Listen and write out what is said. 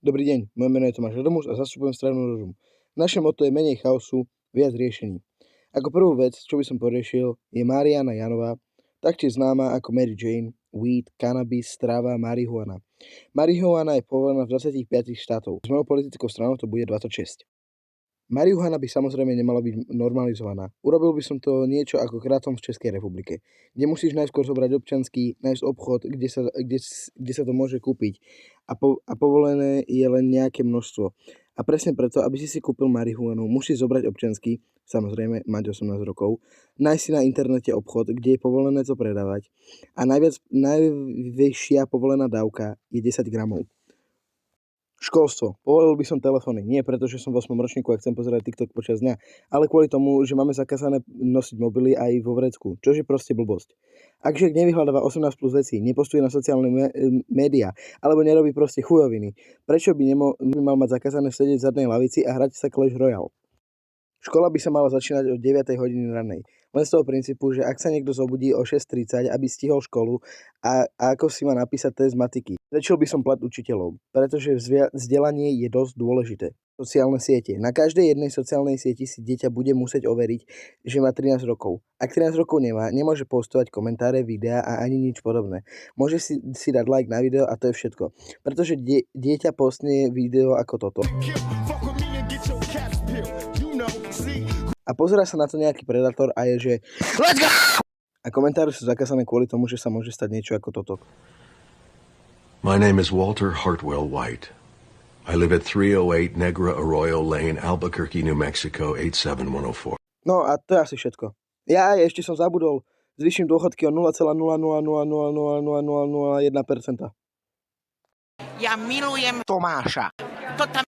Dobrý deň, moje meno je Tomáš Adamus a zastupujem stranu Rozum. Naše motto je menej chaosu, viac riešení. Ako prvú vec, čo by som poriešil, je Mariana Janová, taktiež známa ako Mary Jane, weed, cannabis, tráva, marihuana. Marihuana je povolená v 25 štátov. S mojou politickou stranou to bude 26. Marihuana by samozrejme nemala byť normalizovaná. Urobil by som to niečo ako Kratom v Českej republike, kde musíš najskôr zobrať občiansky, nájsť obchod, kde sa to môže kúpiť a povolené je len nejaké množstvo. A presne preto, aby si kúpil marihuanu, musíš zobrať občiansky, samozrejme mať 18 rokov, nájsť si na internete obchod, kde je povolené to predávať a najvyššia povolená dávka je 10 gramov. Školstvo. Povolil by som telefóny. Nie preto, že som v 8. ročníku a chcem pozerať TikTok počas dňa, ale kvôli tomu, že máme zakázané nosiť mobily aj vo vrecku, čo je proste blbosť. Ak žiak nevyhľadáva 18 plus vecí, nepostuje na sociálne médiá, alebo nerobí proste chujoviny, prečo by mal mať zakázané sedieť v zadnej lavici a hrať sa Clash Royale? Škola by sa mala začínať od 9 hodiny ranej. Len z toho princípu, že ak sa niekto zobudí o 6:30, aby stihol školu a ako si má napísať test matiky. Zväčšil by som plat učiteľov, pretože vzdelanie je dosť dôležité. Sociálne siete. Na každej jednej sociálnej sieti si dieťa bude musieť overiť, že má 13 rokov. Ak 13 rokov nemá, nemôže postovať komentáre, videá a ani nič podobné. Môže si dať like na video a to je všetko. Pretože dieťa postne video ako toto. A pozerá sa na to nejaký predátor a je, že Let's go! A komentáre sú zakázané kvôli tomu, že sa môže stať niečo ako toto. My name is Walter Hartwell White. I live at 308 Negra Arroyo Lane, Albuquerque, New Mexico, 87104. No a to je asi všetko. Ja ešte som zabudol. Zvýšim dôchodky o 0,000000001%. Ja milujem Tomáša. To tam